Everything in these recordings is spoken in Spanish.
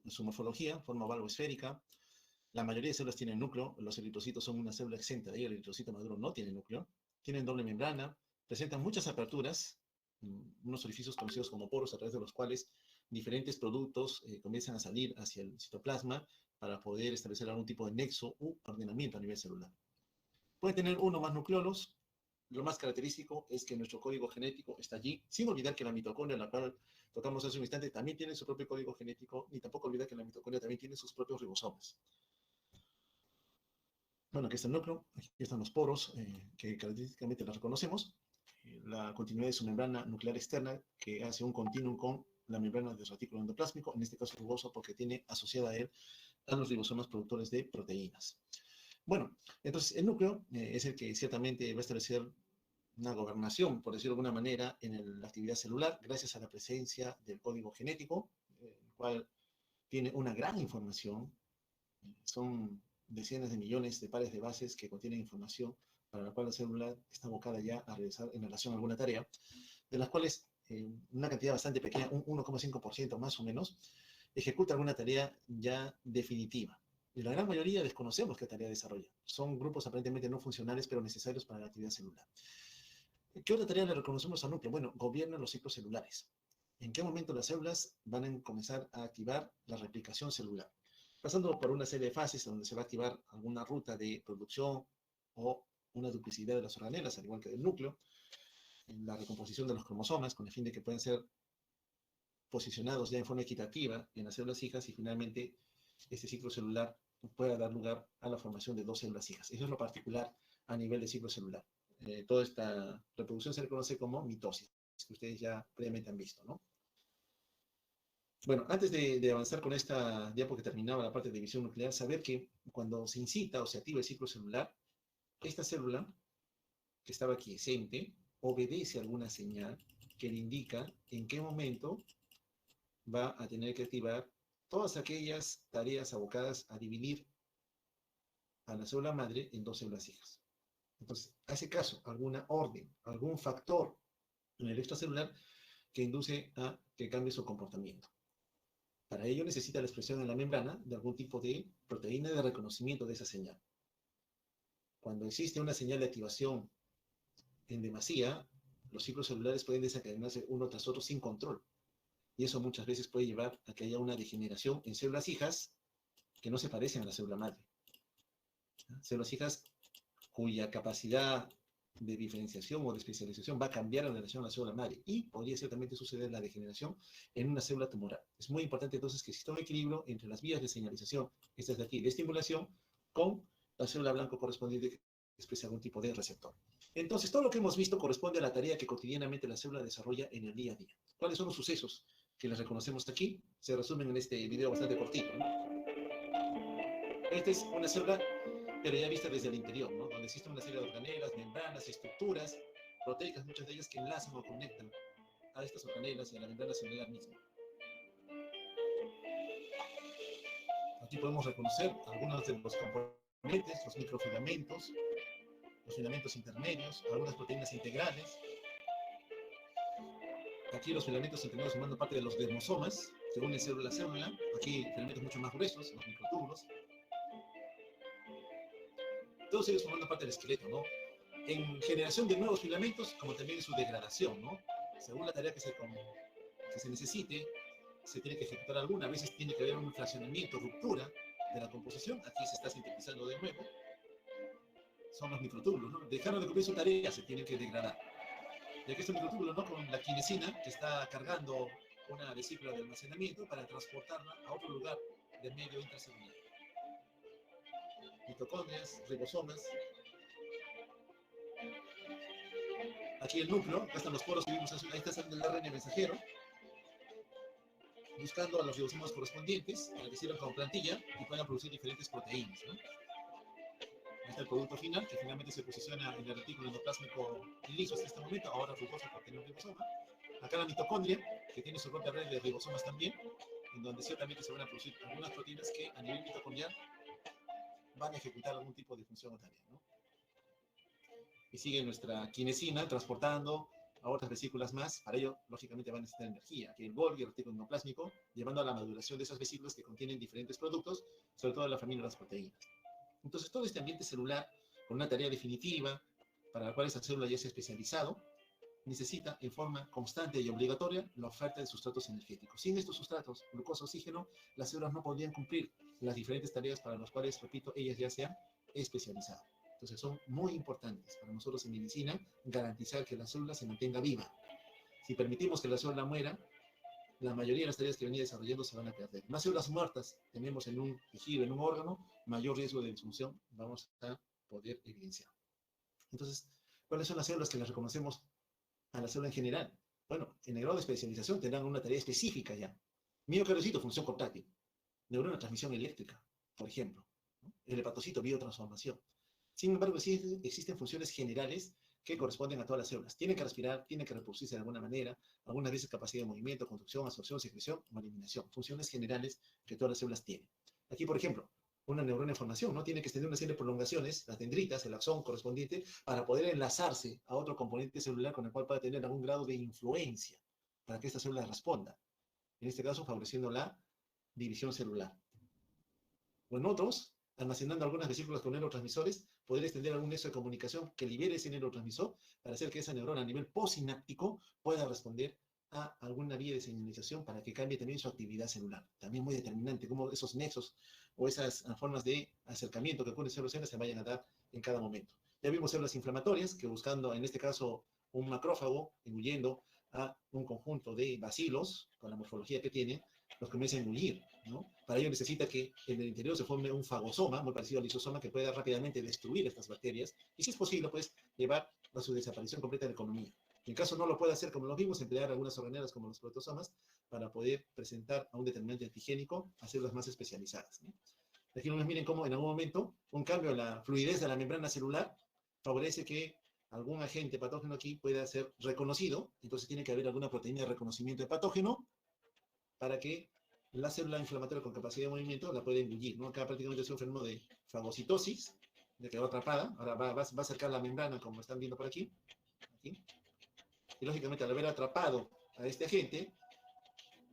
su morfología, forma oval esférica. La mayoría de células tienen núcleo, los eritrocitos son una célula exenta de ahí, el eritrocito maduro no tiene núcleo, tienen doble membrana, presentan muchas aperturas, unos orificios conocidos como poros a través de los cuales diferentes productos comienzan a salir hacia el citoplasma para poder establecer algún tipo de nexo u ordenamiento a nivel celular. Puede tener uno o más nucleolos. Lo más característico es que nuestro código genético está allí, sin olvidar que la mitocondria, la cual tocamos hace un instante, también tiene su propio código genético, ni tampoco olvidar que la mitocondria también tiene sus propios ribosomas. Bueno, aquí está el núcleo, aquí están los poros, que característicamente los reconocemos. La continuidad de su membrana nuclear externa, que hace un continuum con la membrana del retículo endoplásmico, en este caso rugoso, porque tiene asociada a él a los ribosomas productores de proteínas. Bueno, entonces el núcleo es el que ciertamente va a establecer una gobernación, por decirlo de alguna manera, en la actividad celular, gracias a la presencia del código genético, el cual tiene una gran información. Son decenas de millones de pares de bases que contienen información para la cual la célula está abocada ya a realizar en relación a alguna tarea, de las cuales una cantidad bastante pequeña, un 1,5% más o menos, ejecuta alguna tarea ya definitiva. Y la gran mayoría desconocemos qué tarea desarrolla. Son grupos aparentemente no funcionales, pero necesarios para la actividad celular. ¿Qué otra tarea le reconocemos al núcleo? Bueno, gobierna los ciclos celulares. ¿En qué momento las células van a comenzar a activar la replicación celular? Pasando por una serie de fases donde se va a activar alguna ruta de producción o una duplicidad de las organelas, al igual que del núcleo, en la recomposición de los cromosomas, con el fin de que puedan ser posicionados ya en forma equitativa en las células hijas y finalmente este ciclo celular pueda dar lugar a la formación de dos células hijas. Eso es lo particular a nivel de ciclo celular. Toda esta reproducción se le conoce como mitosis, que ustedes ya previamente han visto, ¿no? Bueno, antes de avanzar con esta diapo que terminaba la parte de división nuclear, saber que cuando se incita o se activa el ciclo celular, esta célula que estaba quiescente obedece alguna señal que le indica en qué momento va a tener que activar todas aquellas tareas abocadas a dividir a la célula madre en dos células hijas. Entonces, hace caso alguna orden, algún factor en el extracelular que induce a que cambie su comportamiento. Para ello necesita la expresión en la membrana de algún tipo de proteína de reconocimiento de esa señal. Cuando existe una señal de activación en demasía, los ciclos celulares pueden desencadenarse uno tras otro sin control. Y eso muchas veces puede llevar a que haya una degeneración en células hijas que no se parecen a la célula madre. Células hijas cuya capacidad de diferenciación o de especialización va a cambiar en relación a la célula madre y podría ciertamente suceder la degeneración en una célula tumoral. Es muy importante entonces que exista un equilibrio entre las vías de señalización, estas de aquí, de estimulación, con la célula blanco correspondiente que expresa algún tipo de receptor. Entonces, todo lo que hemos visto corresponde a la tarea que cotidianamente la célula desarrolla en el día a día. ¿Cuáles son los sucesos que les reconocemos aquí? Se resumen en este video bastante cortito, ¿no? Esta es una célula, pero ya vista desde el interior, ¿no? Donde existen una serie de organelas, membranas, estructuras proteicas, muchas de ellas que enlazan o conectan a estas organelas y a la membrana celular misma. Aquí podemos reconocer algunos de los componentes, los microfilamentos, los filamentos intermedios, algunas proteínas integrales. Aquí los filamentos integrados formando parte de los dermosomas, que unen célula a célula. Aquí filamentos mucho más gruesos, los microtúbulos. Todos ellos formando parte del esqueleto, ¿no? En generación de nuevos filamentos, como también en su degradación, ¿no? Según la tarea que se necesite, se tiene que ejecutar alguna. A veces tiene que haber un fraccionamiento, ruptura de la composición. Aquí se está sintetizando de nuevo. Son los microtúbulos, ¿no? Dejaron de cumplir su tarea, se tienen que degradar. Y aquí está el microtúbulo, ¿no? Con la quinesina, que está cargando una vesícula de almacenamiento para transportarla a otro lugar del medio intracelular. Mitocondrias, ribosomas. Aquí el núcleo, acá están los poros que vimos, ahí está saliendo el ARN mensajero, buscando a los ribosomas correspondientes para que sirvan como plantilla y puedan producir diferentes proteínas, ¿no? Ahí está el producto final, que finalmente se posiciona en el retículo endoplásmico liso hasta este momento, ahora rugoso porque tiene un ribosoma. Acá la mitocondria, que tiene su propia red de ribosomas también, en donde ciertamente se van a producir algunas proteínas que a nivel mitocondrial van a ejecutar algún tipo de función o tarea, ¿no? Y sigue nuestra quinesina transportando a otras vesículas más. Para ello, lógicamente, van a necesitar energía, que el Golgi, el retículo endoplásmico, llevando a la maduración de esas vesículas que contienen diferentes productos, sobre todo la familia de las proteínas. Entonces, todo este ambiente celular, con una tarea definitiva, para la cual esa célula ya se ha especializado, necesita en forma constante y obligatoria la oferta de sustratos energéticos. Sin estos sustratos, glucosa, oxígeno, las células no podrían cumplir las diferentes tareas para las cuales, repito, ellas ya se han especializado. Entonces son muy importantes para nosotros en medicina garantizar que la célula se mantenga viva. Si permitimos que la célula muera, la mayoría de las tareas que venía desarrollando se van a perder. Más células muertas tenemos en un tejido, en un órgano, mayor riesgo de disfunción vamos a poder evidenciar. Entonces, ¿cuáles son las células que las reconocemos a la célula en general? Bueno, en el grado de especialización tendrán una tarea específica ya. Miocardiocito, función contráctil. Neurona, transmisión eléctrica, por ejemplo. ¿No? El hepatocito, biotransformación. Sin embargo, sí existen funciones generales que corresponden a todas las células. Tienen que respirar, tienen que reproducirse de alguna manera, algunas veces capacidad de movimiento, conducción, absorción, secreción o eliminación. Funciones generales que todas las células tienen. Aquí, por ejemplo, una neurona en formación, ¿no? Tiene que extender una serie de prolongaciones, las dendritas, el axón correspondiente, para poder enlazarse a otro componente celular con el cual pueda tener algún grado de influencia para que esta célula responda. En este caso, favoreciendo la división celular. O en otros, almacenando algunas vesículas con neurotransmisores, poder extender algún nexo de comunicación que libere ese neurotransmisor para hacer que esa neurona a nivel posináptico pueda responder a alguna vía de señalización para que cambie también su actividad celular. También muy determinante cómo esos nexos o esas formas de acercamiento que ocurren en células se vayan a dar en cada momento. Ya vimos células inflamatorias que buscando, en este caso, un macrófago, engullendo a un conjunto de bacilos, con la morfología que tiene, los comienza a engullir, ¿no? Para ello necesita que en el interior se forme un fagosoma, muy parecido al lisosoma, que pueda rápidamente destruir estas bacterias y, si es posible, pues, llevar a su desaparición completa de la economía. En caso no lo pueda hacer como lo vimos, emplear algunas organelas como los proteosomas para poder presentar a un determinante antigénico a células más especializadas, ¿no? Aquí nos miren cómo en algún momento un cambio en la fluidez de la membrana celular favorece que algún agente patógeno aquí pueda ser reconocido, entonces tiene que haber alguna proteína de reconocimiento de patógeno para que la célula inflamatoria con capacidad de movimiento la pueda engullir, ¿no? Acá prácticamente es un fenómeno de fagocitosis, de quedó atrapada, ahora va a acercar la membrana como están viendo por aquí, y lógicamente al haber atrapado a este agente,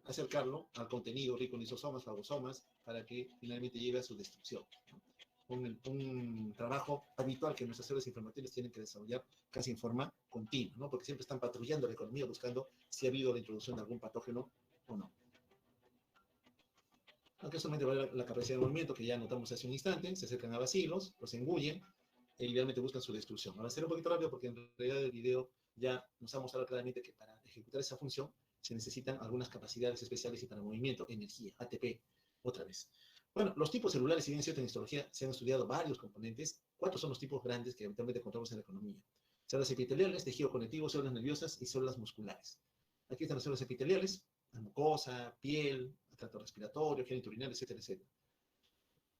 acercarlo al contenido rico en lisosomas, fagosomas, para que finalmente llegue a su destrucción, ¿no? Un trabajo habitual que nuestras células inflamatorias tienen que desarrollar casi en forma continua, ¿no? Porque siempre están patrullando la economía buscando si ha habido la introducción de algún patógeno o no. Aunque solamente va la capacidad de movimiento que ya notamos hace un instante, se acercan a bacilos, los engullen e idealmente buscan su destrucción. Avanzaré un poquito rápido porque en realidad el video ya nos ha mostrado claramente que para ejecutar esa función se necesitan algunas capacidades especiales y para movimiento, energía, ATP, otra vez. Bueno, los tipos celulares, si bien es cierto en histología se han estudiado varios componentes, 4 son los tipos grandes que habitualmente encontramos en la economía. Células epiteliales, tejido conectivo, células nerviosas y células musculares. Aquí están las células epiteliales, la mucosa, piel, tracto respiratorio, genito urinario, etcétera, etcétera.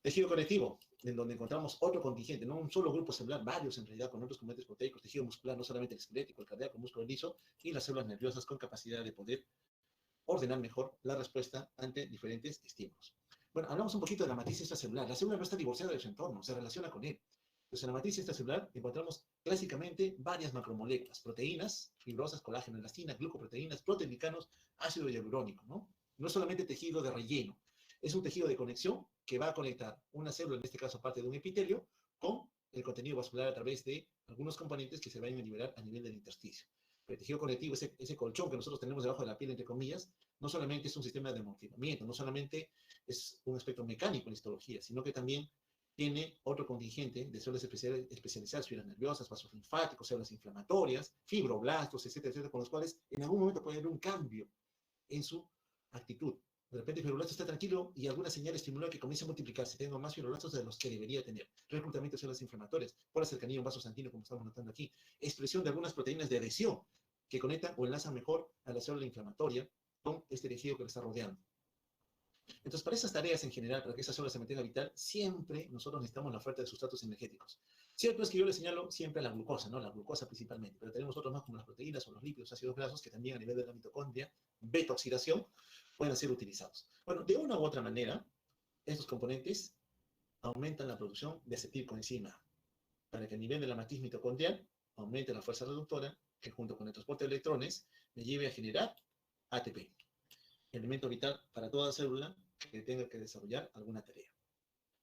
Tejido conectivo, en donde encontramos otro contingente, no un solo grupo celular, varios en realidad, con otros componentes proteicos, tejido muscular, no solamente el esquelético, el cardíaco, el músculo liso, y las células nerviosas con capacidad de poder ordenar mejor la respuesta ante diferentes estímulos. Bueno, hablamos un poquito de la matriz extracelular. La célula no está divorciada de su entorno, se relaciona con él. Entonces, en la matriz extracelular encontramos clásicamente varias macromoléculas, proteínas, fibrosas, colágeno, elastina, glucoproteínas, proteoglicanos, ácido hialurónico, ¿no? No es solamente tejido de relleno, es un tejido de conexión que va a conectar una célula, en este caso parte de un epitelio, con el contenido vascular a través de algunos componentes que se vayan a liberar a nivel del intersticio. El tejido conectivo, ese colchón que nosotros tenemos debajo de la piel, entre comillas, no solamente es un sistema de amortiguamiento, no solamente es un aspecto mecánico en la histología, sino que también tiene otro contingente de células especializadas, fibras nerviosas, vasos linfáticos, células inflamatorias, fibroblastos, etcétera, etcétera, con los cuales en algún momento puede haber un cambio en su actitud. De repente el fibroblasto está tranquilo y alguna señal estimula que comience a multiplicarse. Tengo más fibroblastos de los que debería tener. Reclutamiento de células inflamatorias por la cercanía a un vaso sanguíneo, como estamos notando aquí. Expresión de algunas proteínas de adhesión que conectan o enlazan mejor a la célula inflamatoria con este tejido que le está rodeando. Entonces, para esas tareas en general, para que esa célula se mantenga vital, siempre nosotros necesitamos la oferta de sustratos energéticos. Cierto es que yo le señalo siempre a la glucosa, ¿no? La glucosa principalmente, pero tenemos otros más como las proteínas o los lípidos, ácidos grasos, que también a nivel de la mitocondria, beta-oxidación, pueden ser utilizados. Bueno, de una u otra manera, estos componentes aumentan la producción de acetilcoenzima, para que a nivel de la matriz mitocondrial aumente la fuerza reductora, que junto con el transporte de electrones me lleve a generar ATP, elemento vital para toda célula que tenga que desarrollar alguna tarea.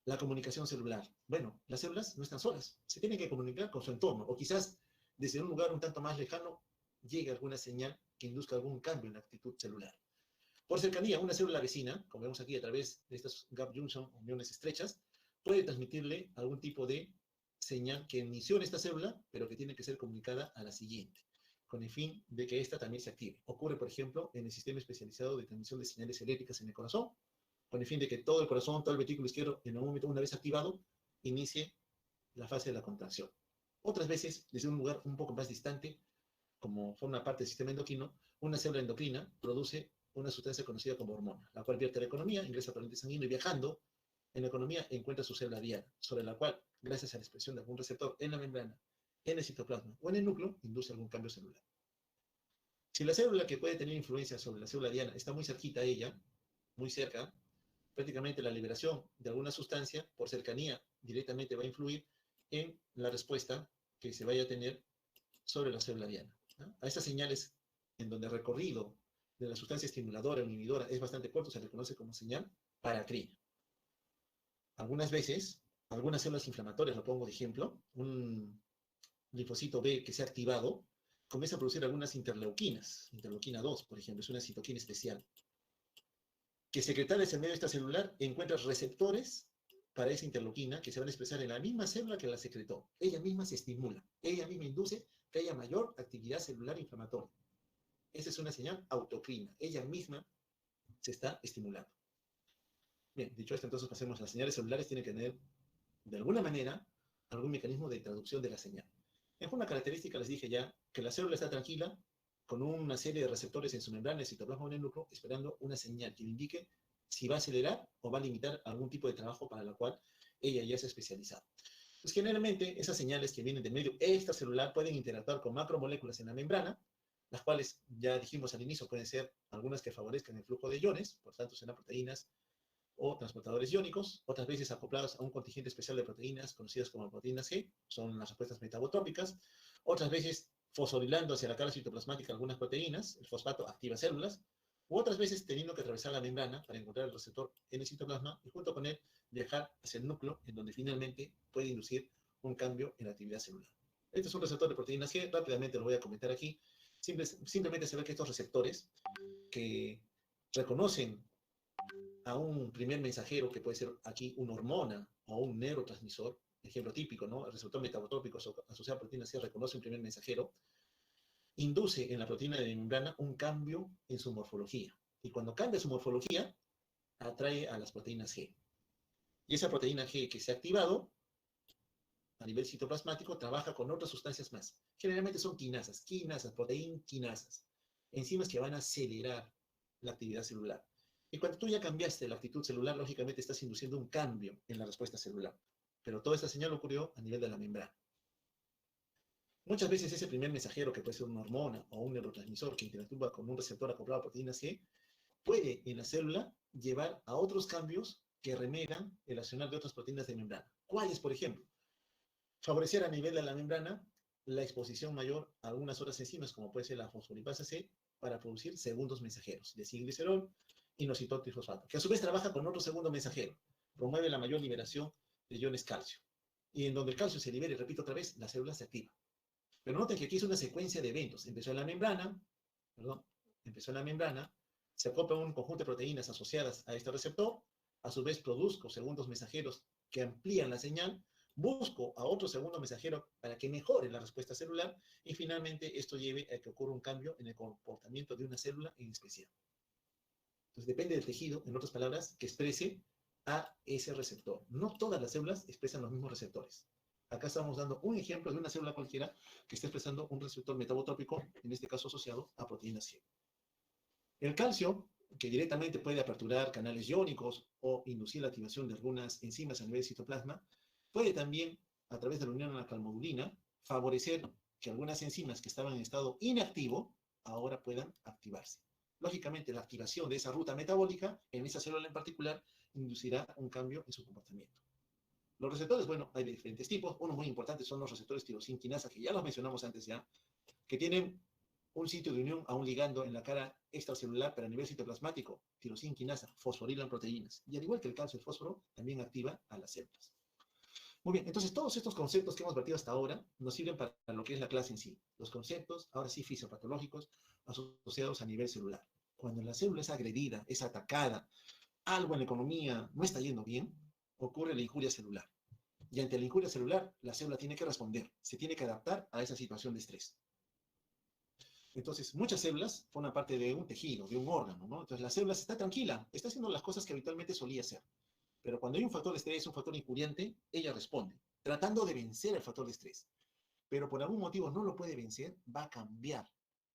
La comunicación celular. Bueno, las células no están solas, se tienen que comunicar con su entorno, o quizás desde un lugar un tanto más lejano llegue alguna señal que induzca algún cambio en la actitud celular. Por cercanía, una célula vecina, como vemos aquí a través de estas gap junction, uniones estrechas, puede transmitirle algún tipo de señal que inició en esta célula, pero que tiene que ser comunicada a la siguiente, con el fin de que ésta también se active. Ocurre, por ejemplo, en el sistema especializado de transmisión de señales eléctricas en el corazón, con el fin de que todo el corazón, todo el ventrículo izquierdo, en algún momento, una vez activado, inicie la fase de la contracción. Otras veces, desde un lugar un poco más distante, como forma parte del sistema endocrino, una célula endocrina produce una sustancia conocida como hormona, la cual vierte a la economía, ingresa al torrente sanguíneo y viajando en la economía encuentra su célula diana, sobre la cual, gracias a la expresión de algún receptor en la membrana, en el citoplasma o en el núcleo, induce algún cambio celular. Si la célula que puede tener influencia sobre la célula diana está muy cerquita a ella, muy cerca, prácticamente la liberación de alguna sustancia por cercanía directamente va a influir en la respuesta que se vaya a tener sobre la célula diana, ¿no? A estas señales en donde el recorrido de la sustancia estimuladora o inhibidora es bastante corto, se le conoce como señal paracrina. Algunas veces, algunas células inflamatorias, lo pongo de ejemplo, un linfocito B que se ha activado, comienza a producir algunas interleuquinas, interleuquina 2, por ejemplo, es una citoquina especial, que secretadas en medio de esta celular encuentra receptores para esa interleuquina que se van a expresar en la misma célula que la secretó. Ella misma se estimula, ella misma induce que haya mayor actividad celular inflamatoria. Esa es una señal autocrina, ella misma se está estimulando. Bien, dicho esto, entonces pasemos a las señales celulares, tienen que tener, de alguna manera, algún mecanismo de traducción de la señal. Es una característica, les dije ya, que la célula está tranquila, con una serie de receptores en su membrana, el citoplasma o en el núcleo, esperando una señal que le indique si va a acelerar o va a limitar algún tipo de trabajo para la cual ella ya se ha especializado. Pues generalmente esas señales que vienen del medio extracelular pueden interactuar con macromoléculas en la membrana, las cuales ya dijimos al inicio pueden ser algunas que favorezcan el flujo de iones, por tanto serán proteínas o transportadores iónicos, otras veces acopladas a un contingente especial de proteínas conocidas como proteínas G, son las respuestas metabotrópicas, otras veces fosforilando hacia la cara citoplasmática algunas proteínas, el fosfato activa células, u otras veces teniendo que atravesar la membrana para encontrar el receptor en el citoplasma y junto con él viajar hacia el núcleo, en donde finalmente puede inducir un cambio en la actividad celular. Este es un receptor de proteínas G, rápidamente lo voy a comentar aquí. Simplemente se ve que estos receptores que reconocen a un primer mensajero, que puede ser aquí una hormona o un neurotransmisor, ejemplo típico, ¿no? El receptor metabotrópico asociado a proteína C reconoce un primer mensajero, induce en la proteína de membrana un cambio en su morfología. Y cuando cambia su morfología, atrae a las proteínas G. Y esa proteína G que se ha activado a nivel citoplasmático trabaja con otras sustancias más. Generalmente son quinasas, proteínquinasas, enzimas que van a acelerar la actividad celular. Y cuando tú ya cambiaste la actitud celular, lógicamente estás induciendo un cambio en la respuesta celular. Pero toda esta señal ocurrió a nivel de la membrana. Muchas veces ese primer mensajero, que puede ser una hormona o un neurotransmisor que interactúa con un receptor acoplado a proteína C, puede en la célula llevar a otros cambios que remedan el accionar de otras proteínas de membrana. ¿Cuáles, por ejemplo? Favorecer a nivel de la membrana la exposición mayor a algunas otras enzimas, como puede ser la fosfolipasa C, para producir segundos mensajeros, desilglicerol, inositol trifosfato, que a su vez trabaja con otro segundo mensajero, promueve la mayor liberación de iones calcio. Y en donde el calcio se libere, repito otra vez, la célula se activa. Pero noten que aquí es una secuencia de eventos. Empezó en la membrana, se acopla un conjunto de proteínas asociadas a este receptor, a su vez produzco segundos mensajeros que amplían la señal, busco a otro segundo mensajero para que mejore la respuesta celular y finalmente esto lleve a que ocurra un cambio en el comportamiento de una célula en especial. Entonces depende del tejido, en otras palabras, que exprese a ese receptor. No todas las células expresan los mismos receptores. Acá estamos dando un ejemplo de una célula cualquiera que está expresando un receptor metabotrópico, en este caso asociado a proteína C. El calcio, que directamente puede aperturar canales iónicos o inducir la activación de algunas enzimas a nivel citoplasma, puede también, a través de la unión a la calmodulina, favorecer que algunas enzimas que estaban en estado inactivo ahora puedan activarse. Lógicamente, la activación de esa ruta metabólica, en esa célula en particular, inducirá un cambio en su comportamiento. Los receptores, bueno, hay de diferentes tipos. Uno muy importante son los receptores tirosina quinasa, que ya los mencionamos antes ya, que tienen un sitio de unión a un ligando en la cara extracelular, pero a nivel citoplasmático, tirosina quinasa, fosforilan proteínas. Y al igual que el calcio y el fósforo, también activa a las células. Muy bien, entonces todos estos conceptos que hemos vertido hasta ahora nos sirven para lo que es la clase en sí. Los conceptos, ahora sí, fisiopatológicos, asociados a nivel celular. Cuando la célula es agredida, es atacada, algo en la economía no está yendo bien, ocurre la injuria celular. Y ante la injuria celular, la célula tiene que responder, se tiene que adaptar a esa situación de estrés. Entonces, muchas células forman parte de un tejido, de un órgano, ¿no? Entonces, la célula está tranquila, está haciendo las cosas que habitualmente solía hacer. Pero cuando hay un factor de estrés, un factor injuriante, ella responde, tratando de vencer el factor de estrés. Pero por algún motivo no lo puede vencer, va a cambiar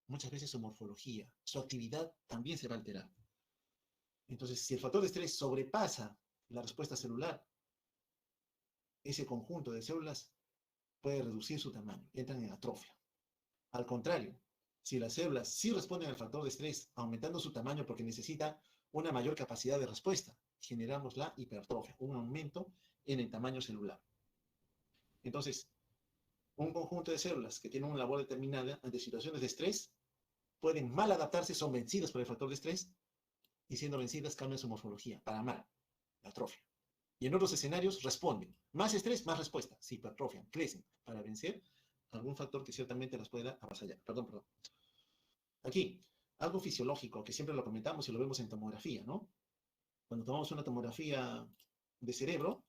muchas veces su morfología, su actividad también se va a alterar. Entonces, si el factor de estrés sobrepasa la respuesta celular, ese conjunto de células puede reducir su tamaño, entran en atrofia. Al contrario, si las células sí responden al factor de estrés, aumentando su tamaño porque necesita una mayor capacidad de respuesta, generamos la hipertrofia, un aumento en el tamaño celular. Entonces, un conjunto de células que tienen una labor determinada ante situaciones de estrés pueden mal adaptarse, son vencidas por el factor de estrés y siendo vencidas cambian su morfología para mal, la atrofia. Y en otros escenarios responden. Más estrés, más respuesta. Se hipertrofian, crecen para vencer algún factor que ciertamente las pueda avasallar. Perdón. Aquí, algo fisiológico que siempre lo comentamos y lo vemos en tomografía, ¿no? Cuando tomamos una tomografía de cerebro,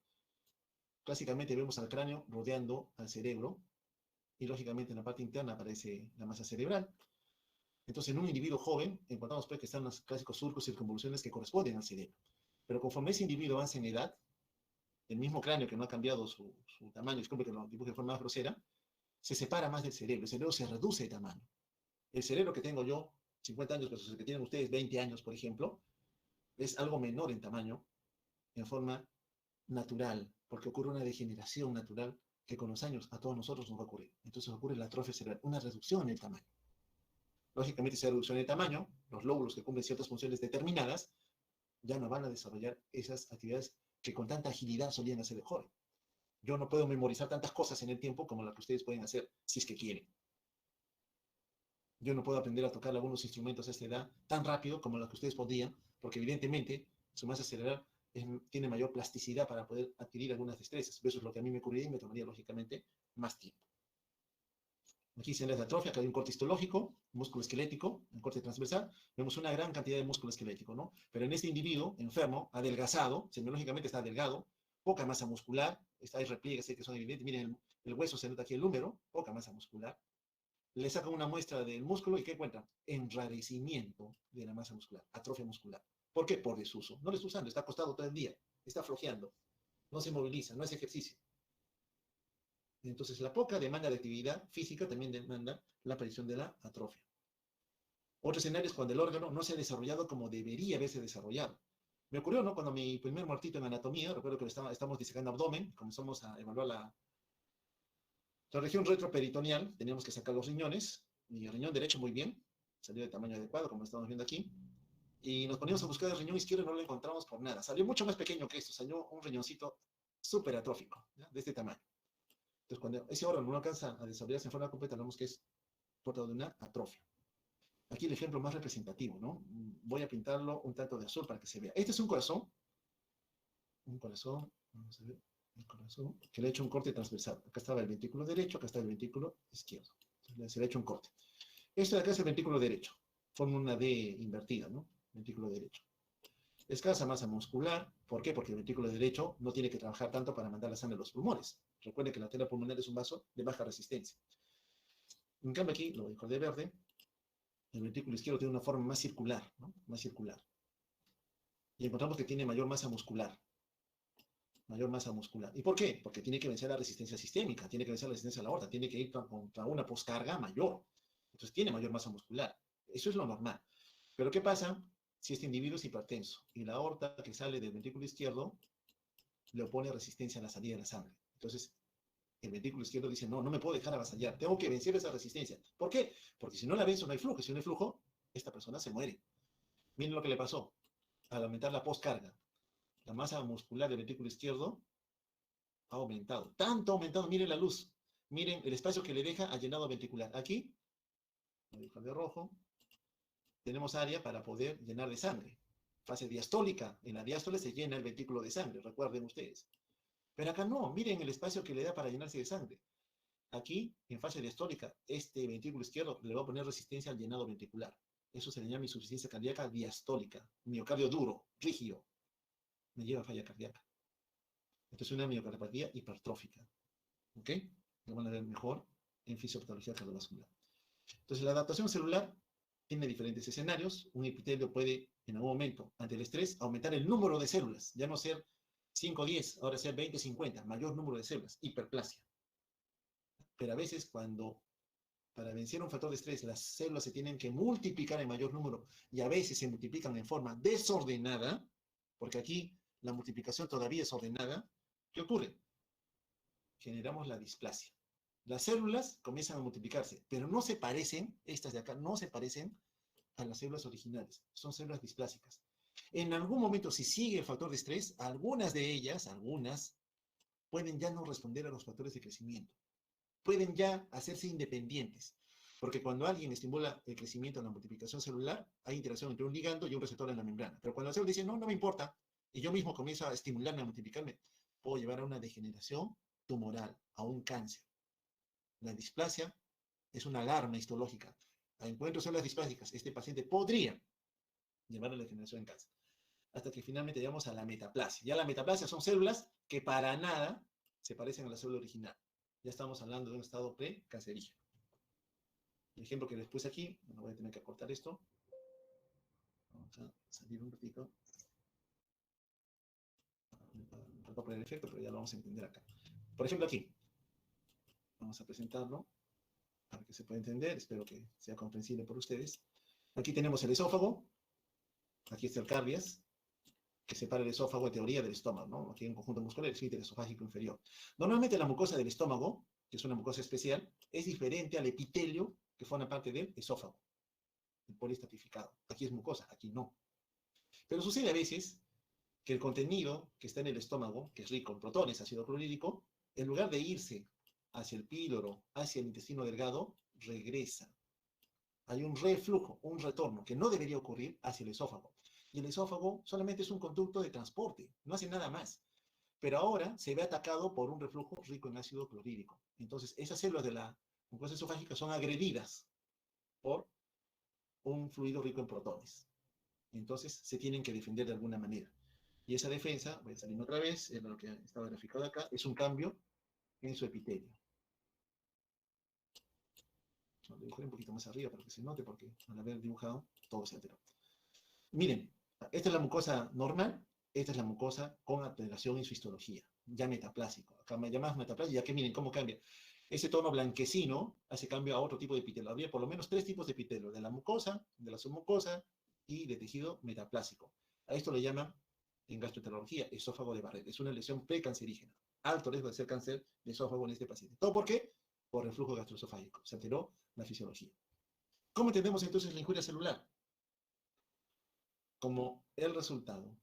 clásicamente vemos al cráneo rodeando al cerebro y lógicamente en la parte interna aparece la masa cerebral. Entonces, en un individuo joven, encontramos pues que están los clásicos surcos y circunvoluciones que corresponden al cerebro. Pero conforme ese individuo avanza en edad, el mismo cráneo que no ha cambiado su tamaño, disculpe que lo dibuje de forma más grosera, se separa más del cerebro, el cerebro se reduce de tamaño. El cerebro que tengo yo, 50 años, versus el que tienen ustedes 20 años, por ejemplo, es algo menor en tamaño, en forma natural, porque ocurre una degeneración natural que con los años a todos nosotros nos va a ocurrir. Entonces ocurre la atrofia cerebral, una reducción en el tamaño. Lógicamente, esa reducción en el tamaño, los lóbulos que cumplen ciertas funciones determinadas, ya no van a desarrollar esas actividades que con tanta agilidad solían hacer de joven. Yo no puedo memorizar tantas cosas en el tiempo como las que ustedes pueden hacer, si es que quieren. Yo no puedo aprender a tocar algunos instrumentos a esta edad tan rápido como los que ustedes podían, porque evidentemente su masa cerebral tiene mayor plasticidad para poder adquirir algunas destrezas. Eso es lo que a mí me ocurriría y me tomaría, lógicamente, más tiempo. Aquí se la atrofia, que hay un corte histológico, músculo esquelético, un corte transversal. Vemos una gran cantidad de músculo esquelético, ¿no? Pero en este individuo enfermo, adelgazado, semiológicamente está delgado, poca masa muscular, hay repliegues que son evidentes. Miren, el hueso se nota aquí el húmero, poca masa muscular. Le sacan una muestra del músculo y ¿qué encuentran? Enrarecimiento de la masa muscular, atrofia muscular. ¿Por qué? Por desuso. No lo está usando, está acostado todo el día, está flojeando, no se moviliza, no hace ejercicio. Entonces, la poca demanda de actividad física también demanda la aparición de la atrofia. Otro escenario es cuando el órgano no se ha desarrollado como debería haberse desarrollado. Me ocurrió, ¿no? Cuando mi primer muertito en anatomía, recuerdo que estamos disecando abdomen, comenzamos a evaluar la región retroperitoneal, teníamos que sacar los riñones, mi riñón derecho muy bien, salió de tamaño adecuado, como estamos viendo aquí, y nos poníamos a buscar el riñón izquierdo y no lo encontramos por nada. Salió mucho más pequeño que esto, salió un riñoncito súper atrófico, ¿ya? De este tamaño. Entonces, cuando ese órgano no alcanza a desarrollarse en forma completa, hablamos que es portador de una atrofia. Aquí el ejemplo más representativo, ¿no? Voy a pintarlo un tanto de azul para que se vea. Este es un corazón, vamos a ver, el corazón, que le he hecho un corte transversal. Acá estaba el ventrículo derecho, acá está el ventrículo izquierdo. Entonces, se le ha hecho un corte. Esto de acá es el ventrículo derecho. Forma una D invertida, ¿no? Ventrículo derecho. Escasa masa muscular. ¿Por qué? Porque el ventrículo derecho no tiene que trabajar tanto para mandar la sangre a los pulmones. Recuerden que la arteria pulmonar es un vaso de baja resistencia. En cambio aquí, lo dejo de verde, el ventrículo izquierdo tiene una forma más circular, ¿no? Más circular. Y encontramos que tiene mayor masa muscular. Mayor masa muscular. ¿Y por qué? Porque tiene que vencer la resistencia sistémica, tiene que vencer la resistencia a la aorta, tiene que ir contra una poscarga mayor. Entonces tiene mayor masa muscular. Eso es lo normal. Pero ¿qué pasa si este individuo es hipertenso y la aorta que sale del ventrículo izquierdo le opone resistencia a la salida de la sangre? Entonces el ventrículo izquierdo dice, no, no me puedo dejar avasallar, tengo que vencer esa resistencia. ¿Por qué? Porque si no la venzo no hay flujo, si no hay flujo, esta persona se muere. Miren lo que le pasó al aumentar la poscarga. La masa muscular del ventrículo izquierdo ha aumentado. Tanto ha aumentado, miren la luz. Miren el espacio que le deja ha llenado ventricular. Aquí voy a dibujar de rojo, tenemos área para poder llenar de sangre. Fase diastólica, en la diástole se llena el ventrículo de sangre, recuerden ustedes. Pero acá no, miren el espacio que le da para llenarse de sangre. Aquí, en fase diastólica, este ventrículo izquierdo le va a poner resistencia al llenado ventricular. Eso se le llama insuficiencia cardíaca diastólica. Miocardio duro, rígido, me lleva a falla cardíaca. Esto es una miocardiopatía hipertrófica. ¿Ok? Lo van a ver mejor en fisiopatología cardiovascular. Entonces, la adaptación celular tiene diferentes escenarios. Un epitelio puede, en algún momento, ante el estrés, aumentar el número de células. Ya no ser 5 o 10, ahora ser 20 50, mayor número de células, hiperplasia. Pero a veces, cuando para vencer un factor de estrés, las células se tienen que multiplicar en mayor número y a veces se multiplican en forma desordenada, porque aquí la multiplicación todavía es ordenada, ¿qué ocurre? Generamos la displasia. Las células comienzan a multiplicarse, pero no se parecen, estas de acá, no se parecen a las células originales, son células displásicas. En algún momento, si sigue el factor de estrés, algunas de ellas, algunas, pueden ya no responder a los factores de crecimiento. Pueden ya hacerse independientes. Porque cuando alguien estimula el crecimiento, la multiplicación celular, hay interacción entre un ligando y un receptor en la membrana. Pero cuando la célula dice, no, no me importa, y yo mismo comienzo a estimularme, a multiplicarme, puedo llevar a una degeneración tumoral, a un cáncer. La displasia es una alarma histológica. A encuentro de células displásicas, este paciente podría llevar a la degeneración en cáncer. Hasta que finalmente llegamos a la metaplasia. Ya la metaplasia son células que para nada se parecen a la célula original. Ya estamos hablando de un estado precancerígeno. El ejemplo que les puse aquí, bueno, voy a tener que acortar esto. Vamos a salir un ratito. Me falta poner el efecto, pero ya lo vamos a entender acá. Por ejemplo, aquí. Vamos a presentarlo para que se pueda entender. Espero que sea comprensible por ustedes. Aquí tenemos el esófago. Aquí está el cardias, que separa el esófago en teoría del estómago, ¿no? Aquí hay un conjunto muscular, el esfínter esofágico inferior. Normalmente la mucosa del estómago, que es una mucosa especial, es diferente al epitelio que forma parte del esófago, el poliestratificado. Aquí es mucosa, aquí no. Pero sucede a veces que el contenido que está en el estómago, que es rico en protones, ácido clorhídrico, en lugar de irse hacia el píloro, hacia el intestino delgado, regresa. Hay un reflujo, un retorno, que no debería ocurrir hacia el esófago. Y el esófago solamente es un conducto de transporte, no hace nada más. Pero ahora se ve atacado por un reflujo rico en ácido clorhídrico. Entonces, esas células de la mucosa esofágica son agredidas por un fluido rico en protones. Entonces, se tienen que defender de alguna manera. Y esa defensa, voy a salir otra vez, es lo que estaba graficado acá, es un cambio en su epitelio. Lo dibujaré un poquito más arriba para que se note, porque al haber dibujado, todo se alteró. Miren, esta es la mucosa normal, esta es la mucosa con alteración en su histología, ya metaplásico. Acá me llamas metaplásico, ya que miren cómo cambia. Ese tono blanquecino hace cambio a otro tipo de epitelio. Había por lo menos 3 tipos de epitelio, de la mucosa, de la submucosa y de tejido metaplásico. A esto le llaman, en gastroenterología, esófago de Barrett. Es una lesión precancerígena. Alto riesgo de ser cáncer de esófago en este paciente. ¿Todo por qué? Por reflujo gastroesofágico. Se alteró la fisiología. ¿Cómo entendemos entonces la injuria celular? Como el resultado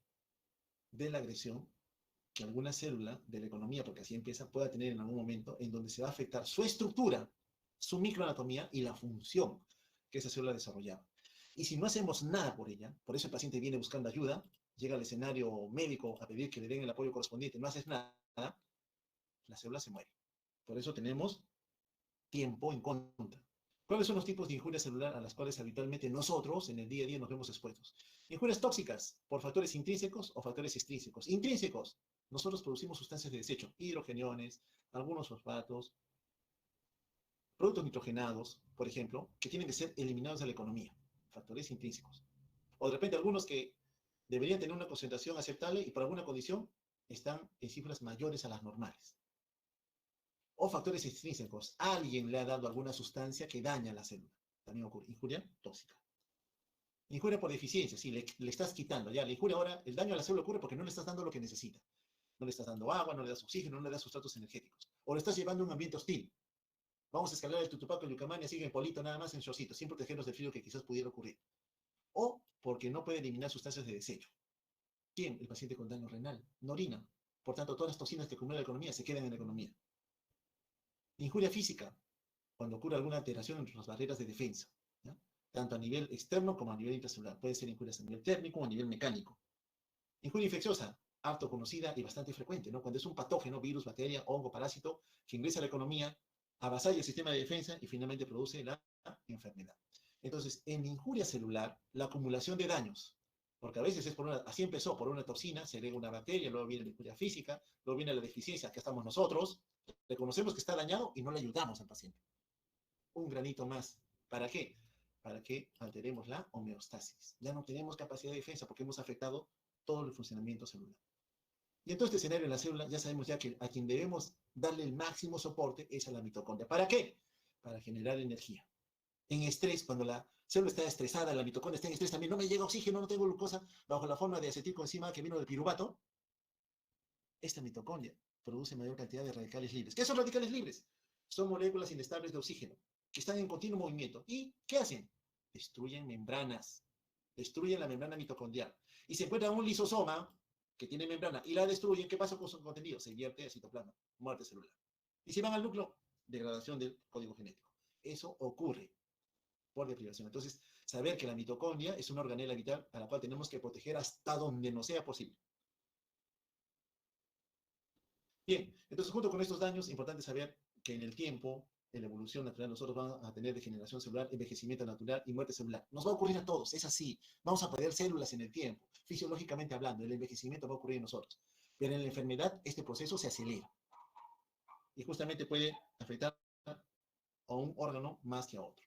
de la agresión que alguna célula de la economía, porque así empieza, pueda tener en algún momento en donde se va a afectar su estructura, su microanatomía y la función que esa célula desarrollaba. Y si no hacemos nada por ella, por eso el paciente viene buscando ayuda, llega al escenario médico a pedir que le den el apoyo correspondiente, no haces nada, la célula se muere. Por eso tenemos tiempo en contra. ¿Cuáles son los tipos de injuria celular a las cuales habitualmente nosotros en el día a día nos vemos expuestos? Injurias tóxicas por factores intrínsecos o factores extrínsecos. Intrínsecos, nosotros producimos sustancias de desecho, hidrogeniones, algunos fosfatos, productos nitrogenados, por ejemplo, que tienen que ser eliminados de la economía. Factores intrínsecos. O de repente algunos que deberían tener una concentración aceptable y por alguna condición están en cifras mayores a las normales. O factores extrínsecos. Alguien le ha dado alguna sustancia que daña a la célula. También ocurre. Injuria tóxica. Injuria por deficiencia. Sí, le estás quitando. Ya, la injuria ahora, el daño a la célula ocurre porque no le estás dando lo que necesita. No le estás dando agua, no le das oxígeno, no le das sustratos energéticos. O le estás llevando a un ambiente hostil. Vamos a escalar el Tutupaco y Yucamania, sigue en Polito nada más en shortcito, sin protegernos del frío que quizás pudiera ocurrir. O porque no puede eliminar sustancias de desecho. ¿Quién? El paciente con daño renal. No orina. Por tanto, todas las toxinas que acumula la economía se quedan en la economía. Injuria física, cuando ocurre alguna alteración entre las barreras de defensa. tanto a nivel externo como a nivel intracelular. Puede ser injurias a nivel térmico o a nivel mecánico. Injuria infecciosa, harto conocida y bastante frecuente, ¿no? Cuando es un patógeno, virus, bacteria, hongo, parásito, que ingresa a la economía, avasalla el sistema de defensa y finalmente produce la enfermedad. Entonces, en injuria celular, la acumulación de daños, porque a veces es por una, así empezó, por una toxina, se agrega una bacteria, luego viene la injuria física, luego viene la deficiencia, que estamos nosotros, reconocemos que está dañado y no le ayudamos al paciente. Un granito más. ¿Para qué? Para que alteremos la homeostasis. Ya no tenemos capacidad de defensa porque hemos afectado todo el funcionamiento celular. Y en todo este escenario en la célula ya sabemos ya que a quien debemos darle el máximo soporte es a la mitocondria. ¿Para qué? Para generar energía. En estrés, cuando la célula está estresada, la mitocondria está en estrés también, no me llega oxígeno, no tengo glucosa, bajo la forma de acetilcoenzima que vino del piruvato, esta mitocondria produce mayor cantidad de radicales libres. ¿Qué son radicales libres? Son moléculas inestables de oxígeno que están en continuo movimiento. ¿Y qué hacen? Destruyen membranas, destruyen la membrana mitocondrial. Y se encuentra un lisosoma que tiene membrana y la destruyen. ¿Qué pasa con su contenido? Se vierte a citoplasma, muerte celular. Y si van al núcleo, degradación del código genético. Eso ocurre por deprivación. Entonces, saber que la mitocondria es una organela vital a la cual tenemos que proteger hasta donde nos sea posible. Bien, entonces junto con estos daños, importante saber que en el tiempo, en la evolución natural, nosotros vamos a tener degeneración celular, envejecimiento natural y muerte celular. Nos va a ocurrir a todos, es así. Vamos a perder células en el tiempo, fisiológicamente hablando, el envejecimiento va a ocurrir en nosotros. Pero en la enfermedad, este proceso se acelera y justamente puede afectar a un órgano más que a otro.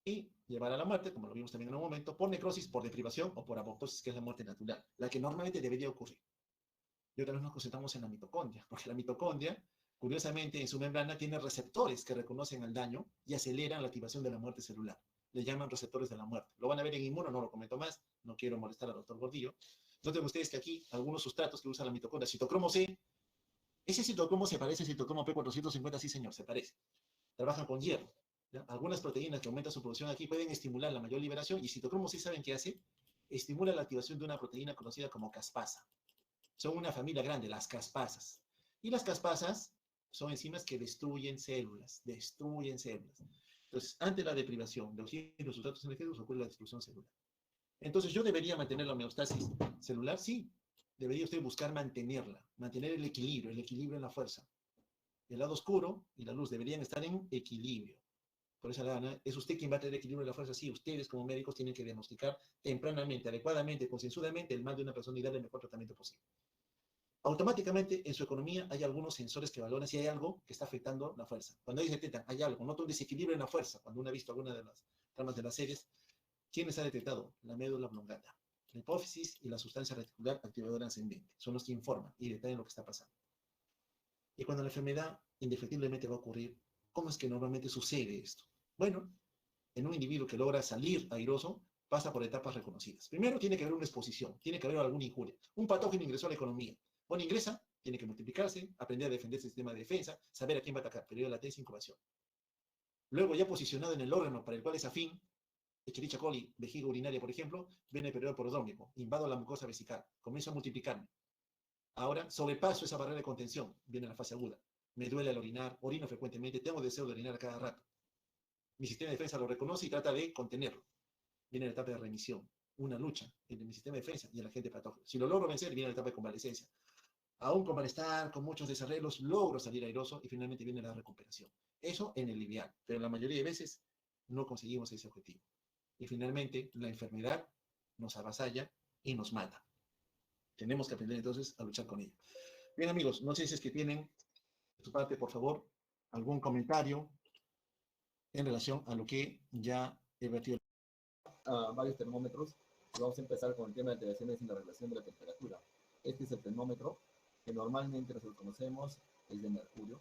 Y llevar a la muerte, como lo vimos también en un momento, por necrosis, por deprivación o por apoptosis, que es la muerte natural, la que normalmente debería ocurrir. Y otra vez nos concentramos en la mitocondria, porque la mitocondria, curiosamente, en su membrana tiene receptores que reconocen el daño y aceleran la activación de la muerte celular. Le llaman receptores de la muerte. Lo van a ver en inmuno, no lo comento más, no quiero molestar al doctor Gordillo. Noten ustedes que aquí algunos sustratos que usa la mitocondria, citocromo C, ese citocromo se parece al citocromo P450, sí señor, se parece. Trabajan con hierro. ¿Ya? Algunas proteínas que aumentan su producción aquí pueden estimular la mayor liberación y citocromo C, ¿saben qué hace? Estimula la activación de una proteína conocida como caspasa. Son una familia grande, las caspasas. Y las caspasas son enzimas que destruyen células, destruyen células. Entonces, ante la deprivación de oxígeno y los sustratos energéticos ocurre la destrucción celular. Entonces, ¿yo debería mantener la homeostasis celular? Sí. Debería usted buscar mantenerla, mantener el equilibrio en la fuerza. El lado oscuro y la luz deberían estar en equilibrio. Por esa razón, ¿es usted quien va a tener equilibrio en la fuerza? Sí, ustedes como médicos tienen que diagnosticar tempranamente, adecuadamente, concienzudamente el mal de una persona y darle el mejor tratamiento posible. Automáticamente en su economía hay algunos sensores que valoran si hay algo que está afectando la fuerza. Cuando ellos detectan, hay algo, noto un desequilibrio en la fuerza, cuando uno ha visto alguna de las tramas de las series, ¿quién les ha detectado? La médula oblongata, la hipófisis y la sustancia reticular activadora ascendente. Son los que informan y detallan lo que está pasando. Y cuando la enfermedad indefectiblemente va a ocurrir, ¿cómo es que normalmente sucede esto? Bueno, en un individuo que logra salir airoso, pasa por etapas reconocidas. Primero tiene que haber una exposición, tiene que haber alguna injuria. Un patógeno ingresó a la economía. Bueno, ingresa, tiene que multiplicarse, aprender a defender el sistema de defensa, saber a quién va a atacar, periodo de latencia e incubación. Luego, ya posicionado en el órgano para el cual es afín, Escherichia coli, vejiga urinaria, por ejemplo, viene el periodo prodrómico, invado la mucosa vesical, comienzo a multiplicarme. Ahora, sobrepaso esa barrera de contención, viene la fase aguda. Me duele al orinar, orino frecuentemente, tengo deseo de orinar a cada rato. Mi sistema de defensa lo reconoce y trata de contenerlo. Viene la etapa de remisión, una lucha entre mi sistema de defensa y el agente patógeno. Si lo logro vencer, viene la etapa de convalescencia. Aún con malestar, con muchos desarreglos, logro salir airoso y finalmente viene la recuperación. Eso en el liviano, pero la mayoría de veces no conseguimos ese objetivo. Y finalmente la enfermedad nos avasalla y nos mata. Tenemos que aprender entonces a luchar con ella. Bien amigos, no sé si es que tienen de su parte, por favor, algún comentario en relación a lo que ya he vertido. Varios termómetros. Vamos a empezar con el tema de alteraciones en la regulación de la temperatura. Este es el termómetro que normalmente nosotros conocemos, es de mercurio.